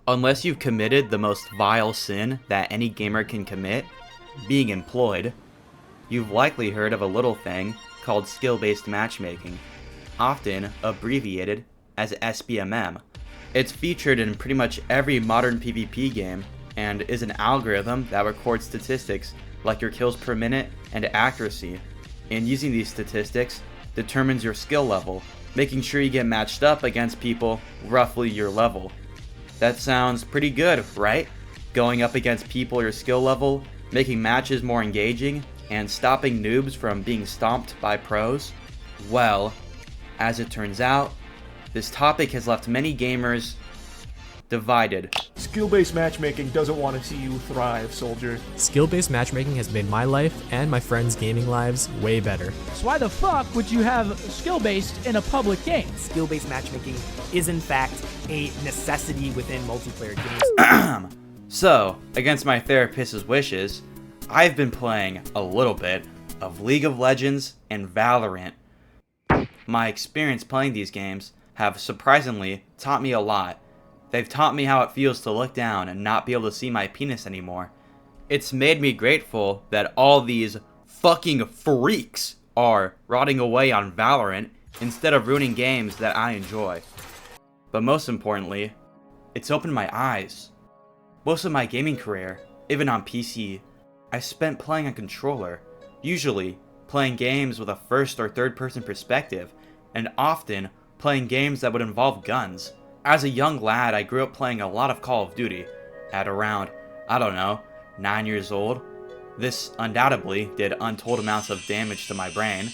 Unless you've committed the most vile sin that any gamer can commit, being employed, you've likely heard of a little thing called skill-based matchmaking, often abbreviated as SBMM. It's featured in pretty much every modern PvP game and is an algorithm that records statistics like your kills per minute and accuracy, and using these statistics determines your skill level, making sure you get matched up against people roughly your level. That sounds pretty good, right? Going up against people your skill level, making matches more engaging, and stopping noobs from being stomped by pros? Well, as it turns out, this topic has left many gamers divided. Skill-based matchmaking doesn't want to see you thrive, soldier. Skill-based matchmaking has made my life and my friends' gaming lives way better. So why the fuck would you have skill-based in a public game? Skill-based matchmaking is in fact a necessity within multiplayer games. So, against my therapist's wishes, I've been playing a little bit of League of Legends and Valorant. My experience playing these games have surprisingly taught me a lot. They've taught me how it feels to look down and not be able to see my penis anymore. It's made me grateful that all these fucking freaks are rotting away on Valorant instead of ruining games that I enjoy. But most importantly, it's opened my eyes. Most of my gaming career, even on PC, I spent playing a controller, usually playing games with a first or third person perspective, and often playing games that would involve guns. As a young lad, I grew up playing a lot of Call of Duty. At around, 9 years old. This undoubtedly did untold amounts of damage to my brain,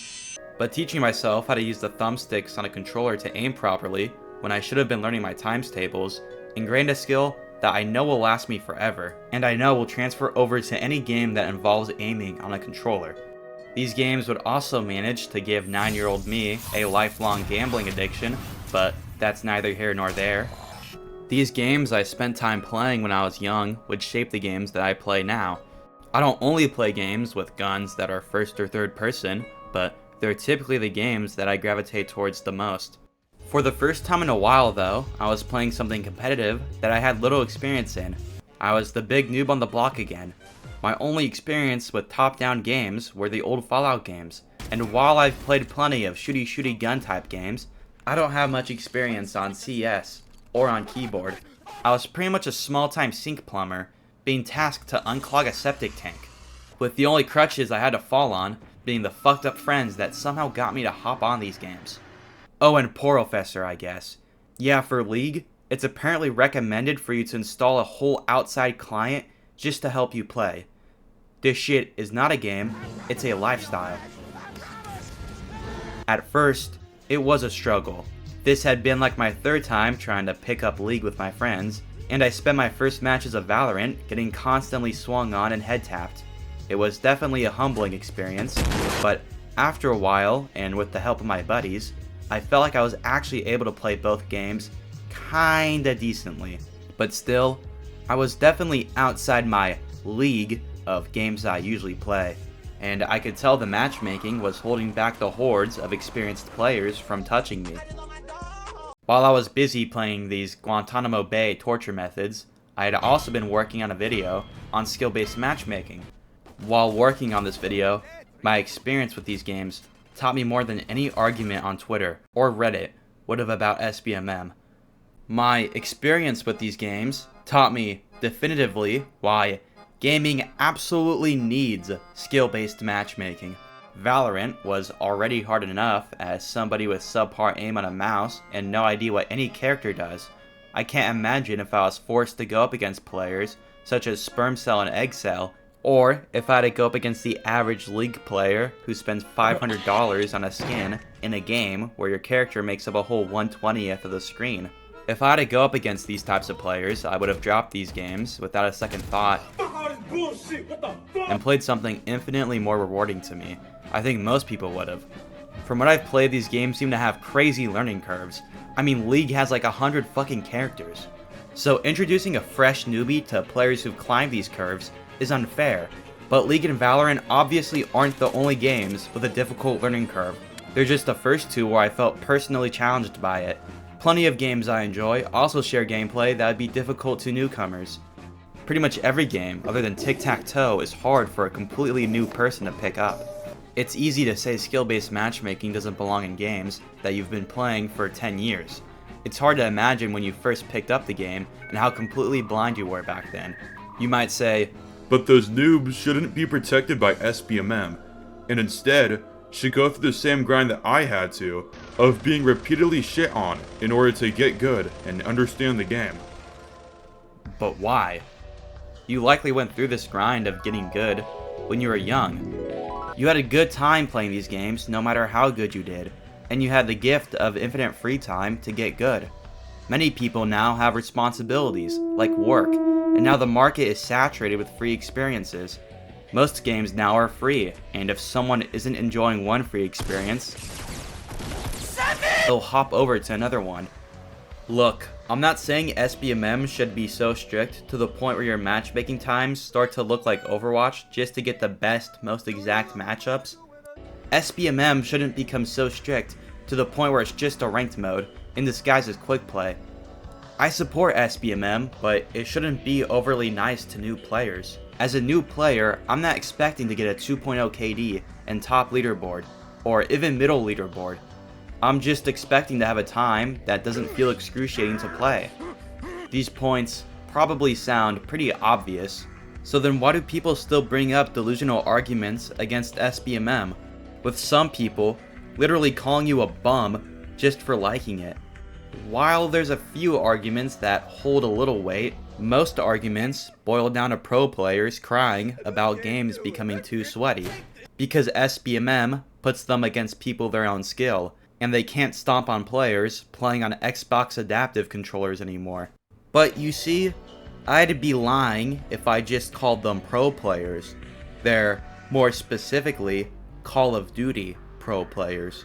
but teaching myself how to use the thumbsticks on a controller to aim properly when I should have been learning my times tables ingrained a skill that I know will last me forever, and I know will transfer over to any game that involves aiming on a controller. These games would also manage to give 9-year-old me a lifelong gambling addiction, but that's neither here nor there. These games I spent time playing when I was young would shape the games that I play now. I don't only play games with guns that are first or third person, but they're typically the games that I gravitate towards the most. For the first time in a while though, I was playing something competitive that I had little experience in. I was the big noob on the block again. My only experience with top-down games were the old Fallout games, and while I've played plenty of shooty gun type games, I don't have much experience on CS or on keyboard. I was pretty much a small-time sink plumber, being tasked to unclog a septic tank, with the only crutches I had to fall on being the fucked up friends that somehow got me to hop on these games. Oh, and Professor, I guess. Yeah, for League, it's apparently recommended for you to install a whole outside client just to help you play. This shit is not a game, it's a lifestyle. At first, it was a struggle. This had been like my third time trying to pick up League with my friends, and I spent my first matches of Valorant getting constantly swung on and head tapped. It was definitely a humbling experience, but after a while, and with the help of my buddies, I felt like I was actually able to play both games kinda decently. But still, I was definitely outside my league of games I usually play, and I could tell the matchmaking was holding back the hordes of experienced players from touching me. While I was busy playing these Guantanamo Bay torture methods, I had also been working on a video on skill-based matchmaking. While working on this video, my experience with these games taught me more than any argument on Twitter or Reddit would have about SBMM. My experience with these games taught me definitively why gaming absolutely needs skill-based matchmaking. Valorant was already hard enough as somebody with subpar aim on a mouse and no idea what any character does. I can't imagine if I was forced to go up against players such as Sperm Cell and Egg Cell, or if I had to go up against the average League player who spends $500 on a skin in a game where your character makes up a whole 1/20th of the screen. If I had to go up against these types of players, I would have dropped these games without a second thought and played something infinitely more rewarding to me. I think most people would have. From what I've played, these games seem to have crazy learning curves. I mean, League has like 100 fucking characters. So introducing a fresh newbie to players who've climbed these curves is unfair, but League and Valorant obviously aren't the only games with a difficult learning curve. They're just the first two where I felt personally challenged by it. Plenty of games I enjoy also share gameplay that would be difficult to newcomers. Pretty much every game, other than tic-tac-toe, is hard for a completely new person to pick up. It's easy to say skill-based matchmaking doesn't belong in games that you've been playing for 10 years. It's hard to imagine when you first picked up the game and how completely blind you were back then. You might say, but those noobs shouldn't be protected by SBMM, and instead should go through the same grind that I had to, of being repeatedly shit on in order to get good and understand the game. but why? You likely went through this grind of getting good when you were young. You had a good time playing these games no matter how good you did, and you had the gift of infinite free time to get good. Many people now have responsibilities, like work, and now the market is saturated with free experiences. Most games now are free, and if someone isn't enjoying one free experience, they'll hop over to another one. Look, I'm not saying SBMM should be so strict to the point where your matchmaking times start to look like Overwatch just to get the best, most exact matchups. SBMM shouldn't become so strict to the point where it's just a ranked mode in disguise as quick play. I support SBMM, but it shouldn't be overly nice to new players. As a new player, I'm not expecting to get a 2.0 KD and top leaderboard, or even middle leaderboard. I'm just expecting to have a time that doesn't feel excruciating to play. These points probably sound pretty obvious, so then why do people still bring up delusional arguments against SBMM, with some people literally calling you a bum just for liking it? While there's a few arguments that hold a little weight, most arguments boil down to pro players crying about games becoming too sweaty, because SBMM puts them against people their own skill, and they can't stomp on players playing on Xbox adaptive controllers anymore. But you see, I'd be lying if I just called them pro players. They're, more specifically, Call of Duty pro players.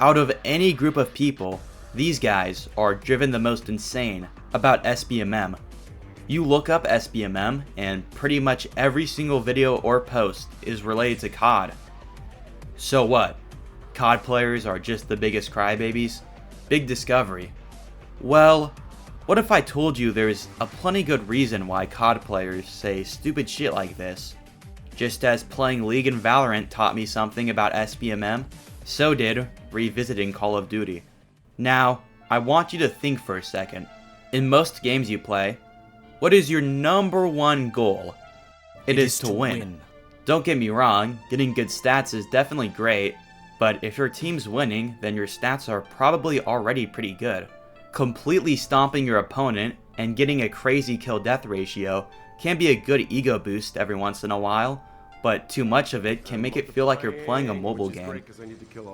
Out of any group of people, these guys are driven the most insane about SBMM. You look up SBMM and pretty much every single video or post is related to COD. So what? COD players are just the biggest crybabies? Big discovery. Well, what if I told you there's a plenty good reason why COD players say stupid shit like this? Just as playing League and Valorant taught me something about SBMM, so did revisiting Call of Duty. Now, I want you to think for a second. In most games you play, what is your number one goal? It is to win. Don't get me wrong, getting good stats is definitely great, but if your team's winning, then your stats are probably already pretty good. Completely stomping your opponent and getting a crazy kill-death ratio can be a good ego boost every once in a while, but too much of it can make it feel like you're playing a mobile game.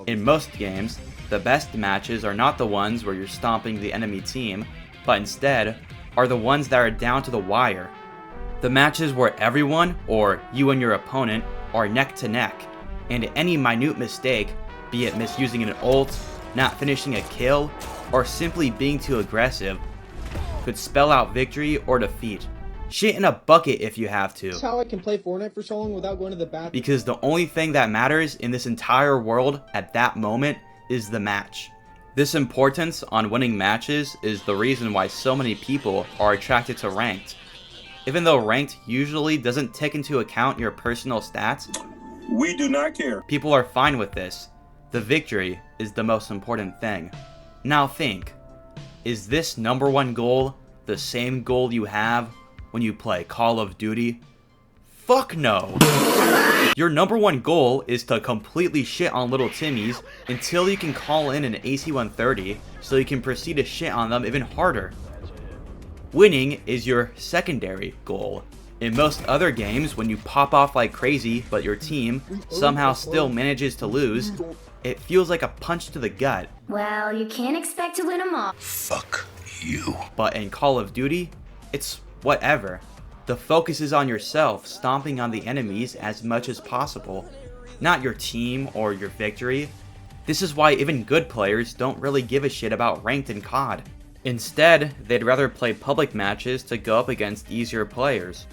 In most games, the best matches are not the ones where you're stomping the enemy team, but instead are the ones that are down to the wire. The matches where everyone, or you and your opponent, are neck to neck, and any minute mistake, be it misusing an ult, not finishing a kill, or simply being too aggressive, could spell out victory or defeat. Shit in a bucket if you have to. That's how I can play Fortnite for so long without going to the bathroom. Because the only thing that matters in this entire world at that moment is the match. This importance on winning matches is the reason why so many people are attracted to ranked. Even though ranked usually doesn't take into account your personal stats, we do not care. People are fine with this. The victory is the most important thing. Now think, is this number one goal the same goal you have when you play Call of Duty? Fuck no! Your number one goal is to completely shit on little Timmies until you can call in an AC-130 so you can proceed to shit on them even harder. Winning is your secondary goal. In most other games, when you pop off like crazy but your team somehow still manages to lose, it feels like a punch to the gut. Well, you can't expect to win them all. Fuck you. But in Call of Duty, it's whatever. The focus is on yourself, stomping on the enemies as much as possible, not your team or your victory. This is why even good players don't really give a shit about ranked in COD. Instead, they'd rather play public matches to go up against easier players.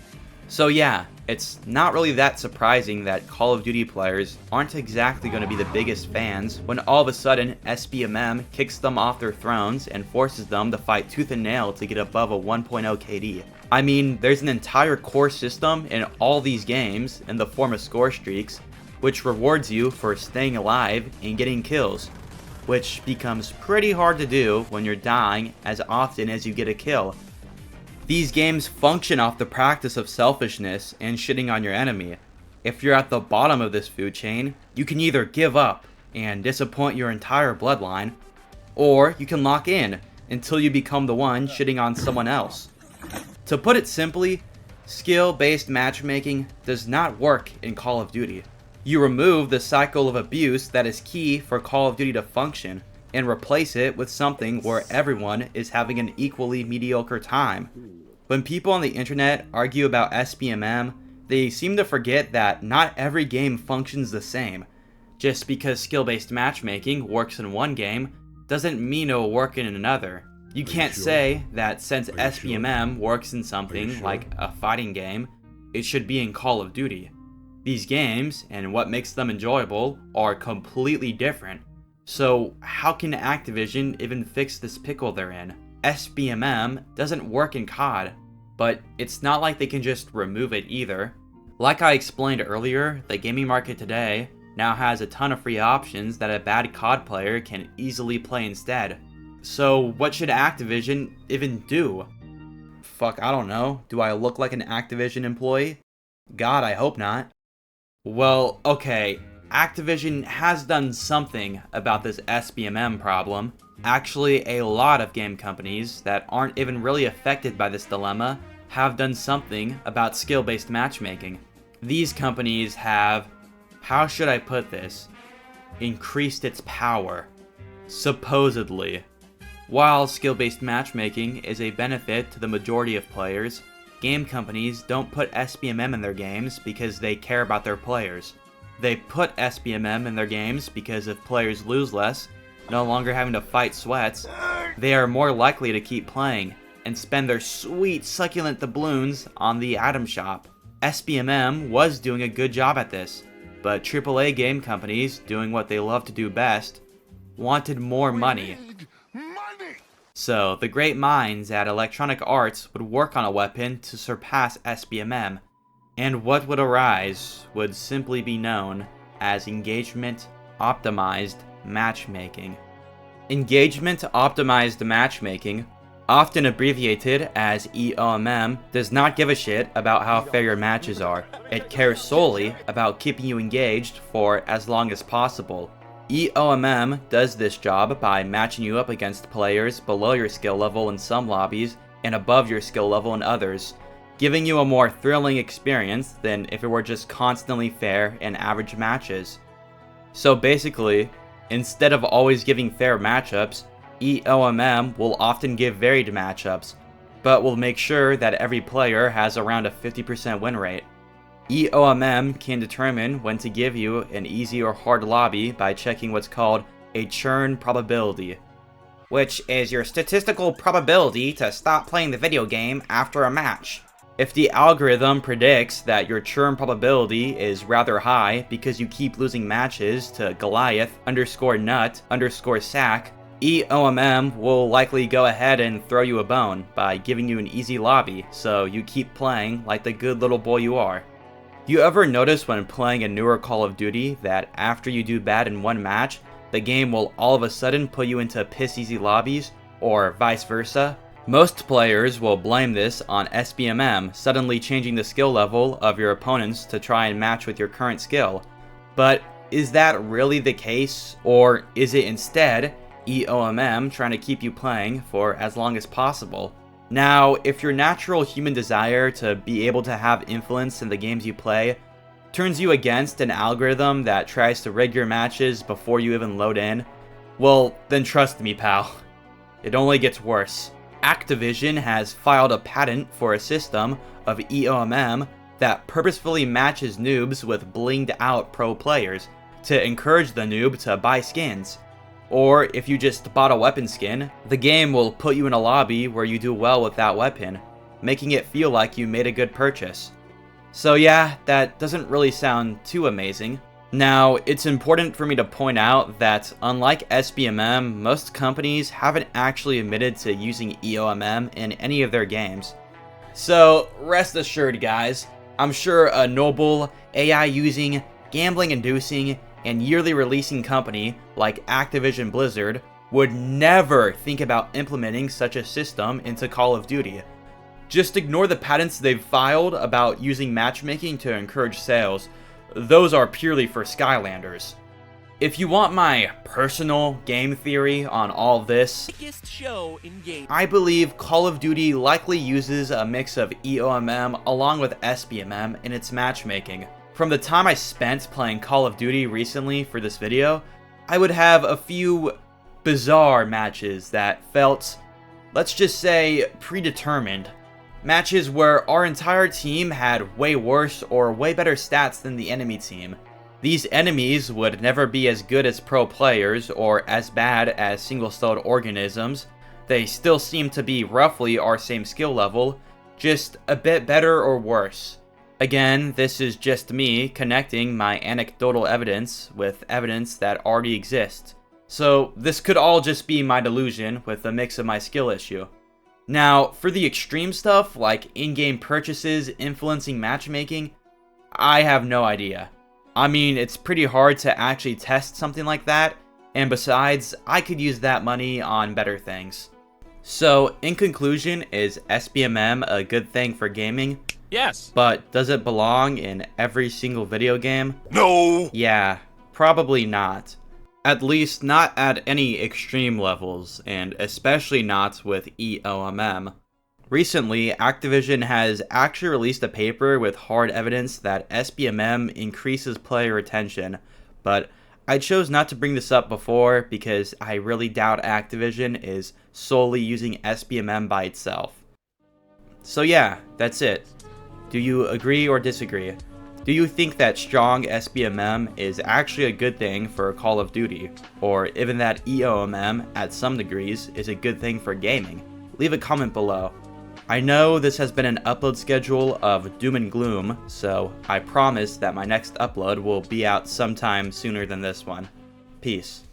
So yeah, It's not really that surprising that Call of Duty players aren't exactly going to be the biggest fans when all of a sudden SBMM kicks them off their thrones and forces them to fight tooth and nail to get above a 1.0 KD. I mean, there's an entire core system in all these games in the form of score streaks, which rewards you for staying alive and getting kills, which becomes pretty hard to do when you're dying as often as you get a kill. These games function off the practice of selfishness and shitting on your enemy. If you're at the bottom of this food chain, you can either give up and disappoint your entire bloodline, or you can lock in until you become the one shitting on someone else. To put it simply, skill-based matchmaking does not work in Call of Duty. You remove the cycle of abuse that is key for Call of Duty to function, and replace it with something where everyone is having an equally mediocre time. When people on the internet argue about SBMM, they seem to forget that not every game functions the same. Just because skill-based matchmaking works in one game doesn't mean it will work in another. You can't say that since SBMM works in something like a fighting game, it should be in Call of Duty. These games, and what makes them enjoyable, are completely different. So how can Activision even fix this pickle they're in? SBMM doesn't work in COD, but it's not like they can just remove it either. Like I explained earlier, the gaming market today now has a ton of free options that a bad COD player can easily play instead. So what should Activision even do? Fuck, I don't know. Do I look like an Activision employee? God, I hope not. Well, okay, Activision has done something about this SBMM problem. Actually, a lot of game companies that aren't even really affected by this dilemma have done something about skill-based matchmaking. These companies have, how should I put this, increased its power. Supposedly. While skill-based matchmaking is a benefit to the majority of players, game companies don't put SBMM in their games because they care about their players. They put SBMM in their games because if players lose less, no longer having to fight sweats, they are more likely to keep playing and spend their sweet succulent doubloons on the item shop. SBMM was doing a good job at this, but AAA game companies, doing what they love to do best, wanted more money. So the great minds at Electronic Arts would work on a weapon to surpass SBMM, and what would arise would simply be known as engagement optimized matchmaking. Engagement optimized matchmaking, often abbreviated as EOMM, does not give a shit about how fair your matches are. It cares solely about keeping you engaged for as long as possible. EOMM does this job by matching you up against players below your skill level in some lobbies and above your skill level in others, giving you a more thrilling experience than if it were just constantly fair and average matches. So basically, instead of always giving fair matchups, EOMM will often give varied matchups, but will make sure that every player has around a 50% win rate. EOMM can determine when to give you an easy or hard lobby by checking what's called a churn probability, which is your statistical probability to stop playing the video game after a match. If the algorithm predicts that your churn probability is rather high because you keep losing matches to Goliath_nut_sack, EOMM will likely go ahead and throw you a bone by giving you an easy lobby so you keep playing like the good little boy you are. You ever notice when playing a newer Call of Duty that after you do bad in one match, the game will all of a sudden put you into piss easy lobbies, or vice versa? Most players will blame this on SBMM suddenly changing the skill level of your opponents to try and match with your current skill. But is that really the case, or is it instead EOMM trying to keep you playing for as long as possible? Now, if your natural human desire to be able to have influence in the games you play turns you against an algorithm that tries to rig your matches before you even load in, well, then trust me, pal. It only gets worse. Activision has filed a patent for a system of EOMM that purposefully matches noobs with blinged out pro players to encourage the noob to buy skins. Or if you just bought a weapon skin, the game will put you in a lobby where you do well with that weapon, making it feel like you made a good purchase. So yeah, that doesn't really sound too amazing. Now, it's important for me to point out that unlike SBMM, most companies haven't actually admitted to using EOMM in any of their games. So rest assured guys, I'm sure a noble, AI-using, gambling-inducing, and yearly releasing company like Activision Blizzard would never think about implementing such a system into Call of Duty. Just ignore the patents they've filed about using matchmaking to encourage sales. Those are purely for Skylanders. If you want my personal game theory on all this, I believe Call of Duty likely uses a mix of EOMM along with SBMM in its matchmaking. From the time I spent playing Call of Duty recently for this video, I would have a few bizarre matches that felt, let's just say, predetermined. Matches where our entire team had way worse or way better stats than the enemy team. These enemies would never be as good as pro players or as bad as single-celled organisms. They still seem to be roughly our same skill level, just a bit better or worse. Again, this is just me connecting my anecdotal evidence with evidence that already exists. So this could all just be my delusion with a mix of my skill issue. Now, for the extreme stuff like in-game purchases influencing matchmaking, I have no idea. I mean, it's pretty hard to actually test something like that, and besides, I could use that money on better things. So, in conclusion, is SBMM a good thing for gaming? Yes. But does it belong in every single video game? No. Yeah, probably not. At least not at any extreme levels, and especially not with EOMM. Recently, Activision has actually released a paper with hard evidence that SBMM increases player retention, but I chose not to bring this up before because I really doubt Activision is solely using SBMM by itself. So yeah, that's it. Do you agree or disagree? Do you think that strong SBMM is actually a good thing for Call of Duty, or even that EOMM at some degrees is a good thing for gaming? Leave a comment below. I know this has been an upload schedule of doom and gloom, so I promise that my next upload will be out sometime sooner than this one. Peace.